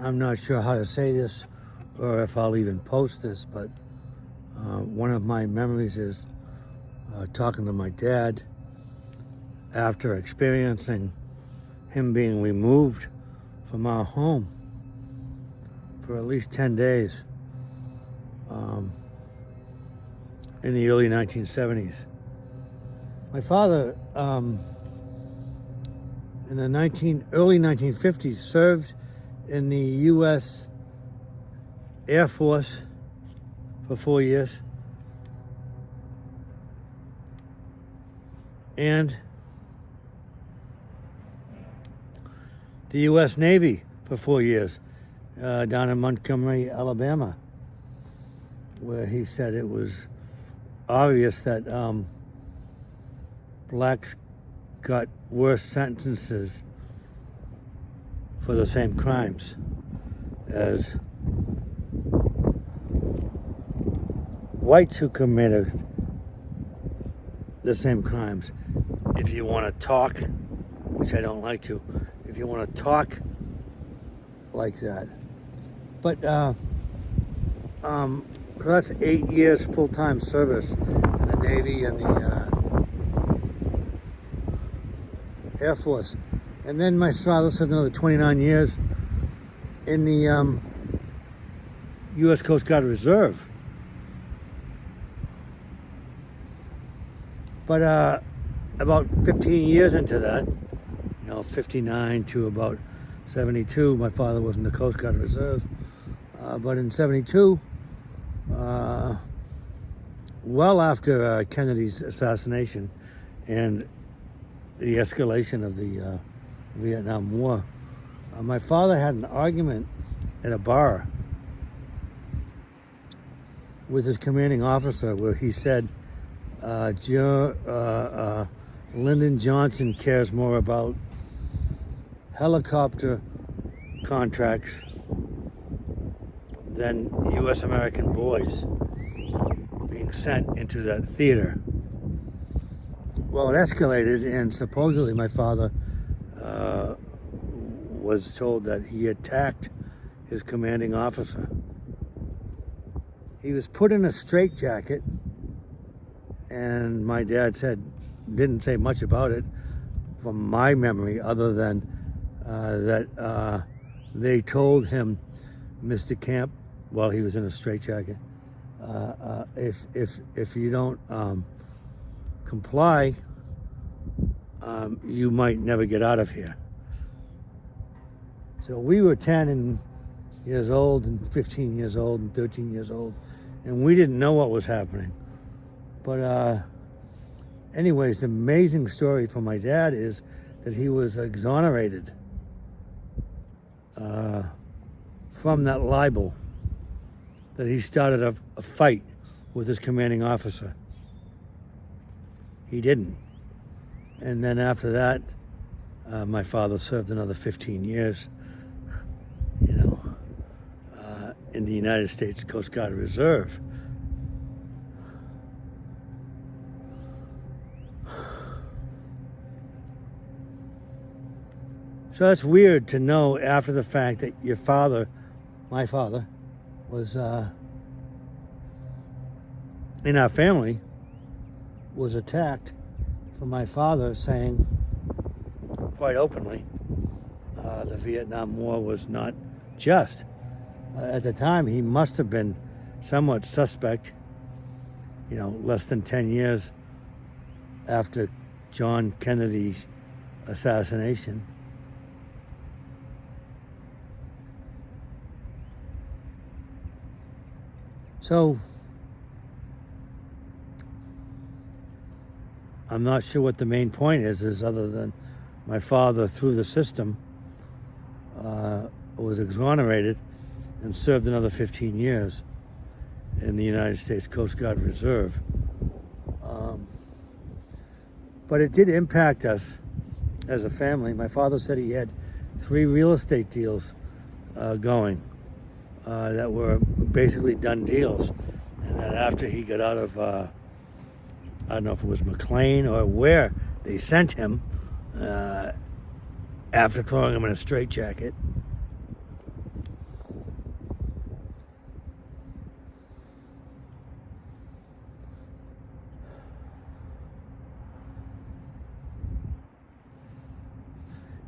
I'm not sure how to say this or if I'll even post this, but one of my memories is talking to my dad after experiencing him being removed from our home for at least 10 days in the early 1970s. My father, in the early 1950s, served in the U.S. Air Force for 4 years and the U.S. Navy for 4 years down in Montgomery, Alabama, where he said it was obvious that blacks got worse sentences for the same crimes as whites who committed the same crimes. If you want to talk, which I don't like to, if you want to talk like that. But so that's 8 years full-time service in the Navy and the Air Force. And then my father served another 29 years in the U.S. Coast Guard Reserve. But about 15 years into that, 59 to about 72, my father was in the Coast Guard Reserve. But in 72, well after Kennedy's assassination and the escalation of the Vietnam War, my father had an argument at a bar with his commanding officer where he said, Lyndon Johnson cares more about helicopter contracts than U.S. American boys being sent into that theater. Well, it escalated, and supposedly my father was told that he attacked his commanding officer. He was put in a straitjacket, and my dad didn't say much about it from my memory, other than that they told him, Mr. Camp, while he was in a straitjacket, if you don't comply, you might never get out of here. So we were 10 years old and 15 years old and 13 years old, and we didn't know what was happening. But anyways, the amazing story for my dad is that he was exonerated from that libel, that he started a fight with his commanding officer. He didn't. And then after that, my father served another 15 years, in the United States Coast Guard Reserve. So that's weird to know after the fact that your father, my father, was in our family, was attacked for my father saying quite openly the Vietnam War was not just. At the time, he must have been somewhat suspect, less than 10 years after John Kennedy's assassination. So, I'm not sure what the main point is other than my father, through the system, was exonerated and served another 15 years in the United States Coast Guard Reserve. But it did impact us as a family. My father said he had 3 real estate deals going that were basically done deals. And that after he got out of, I don't know if it was McLean or where they sent him, after throwing him in a straitjacket,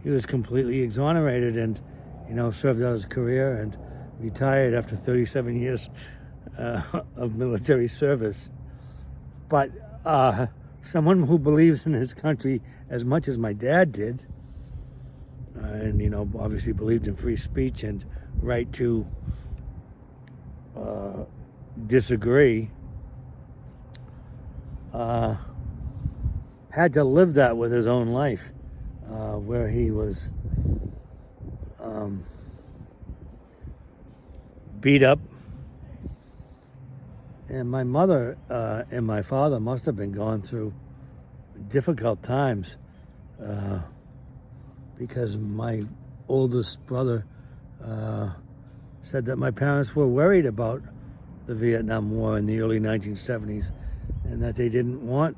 he was completely exonerated and, served out his career and retired after 37 years of military service. But someone who believes in his country as much as my dad did, and obviously believed in free speech and right to disagree, had to live that with his own life, where he was beat up. And my mother and my father must have been going through difficult times, because my oldest brother said that my parents were worried about the Vietnam War in the early 1970s and that they didn't want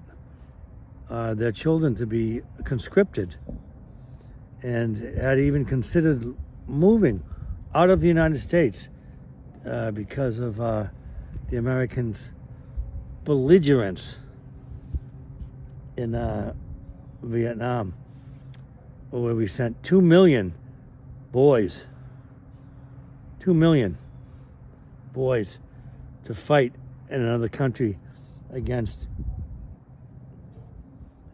their children to be conscripted, and had even considered moving out of the United States because of the Americans' belligerence in Vietnam, where we sent 2 million boys to fight in another country against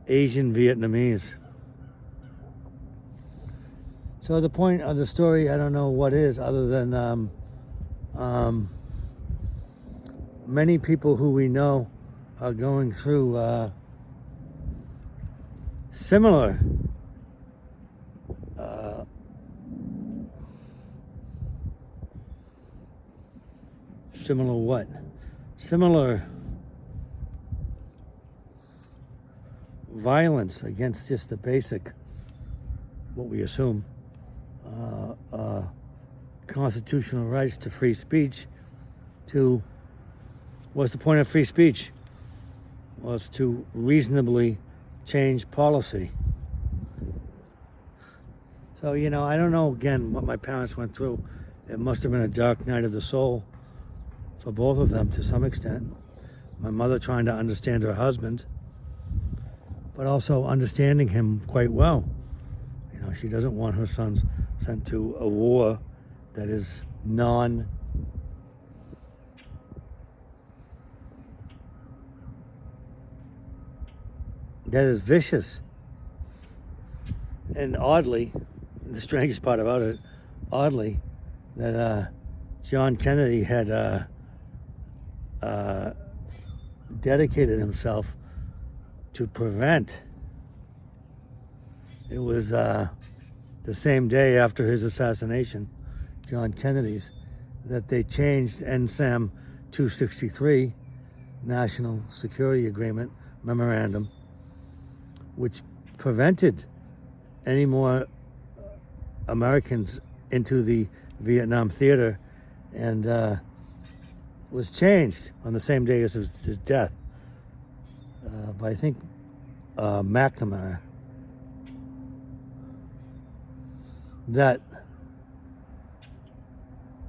Asian Vietnamese. So the point of the story, I don't know what is, other than many people who we know are going through similar Similar violence against just the basic, what we assume, constitutional rights to free speech. To what's the point of free speech? Well, it's to reasonably change policy. So, I don't know, again, what my parents went through. It must have been a dark night of the soul for both of them to some extent. My mother trying to understand her husband, but also understanding him quite well. She doesn't want her sons sent to a war that is that is vicious. And oddly, the strangest part about it, that John Kennedy had dedicated himself to prevent. It was the same day after his assassination, John Kennedy's, that they changed NSAM 263, National Security Agreement Memorandum, which prevented any more Americans into the Vietnam theater, and was changed on the same day as his death by, I think, McNamara. That,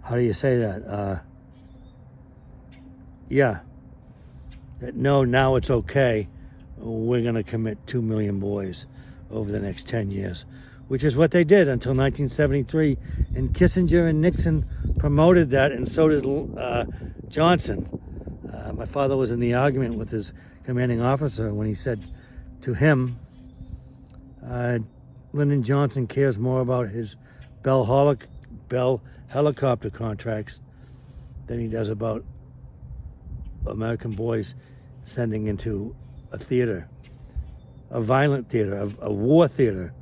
how do you say that? That no, now it's okay. We're going to commit 2 million boys over the next 10 years, which is what they did until 1973. And Kissinger and Nixon promoted that, and so did Johnson. My father was in the argument with his commanding officer when he said to him, Lyndon Johnson cares more about his Bell helicopter contracts than he does about American boys sending into a theater, a violent theater, a war theater,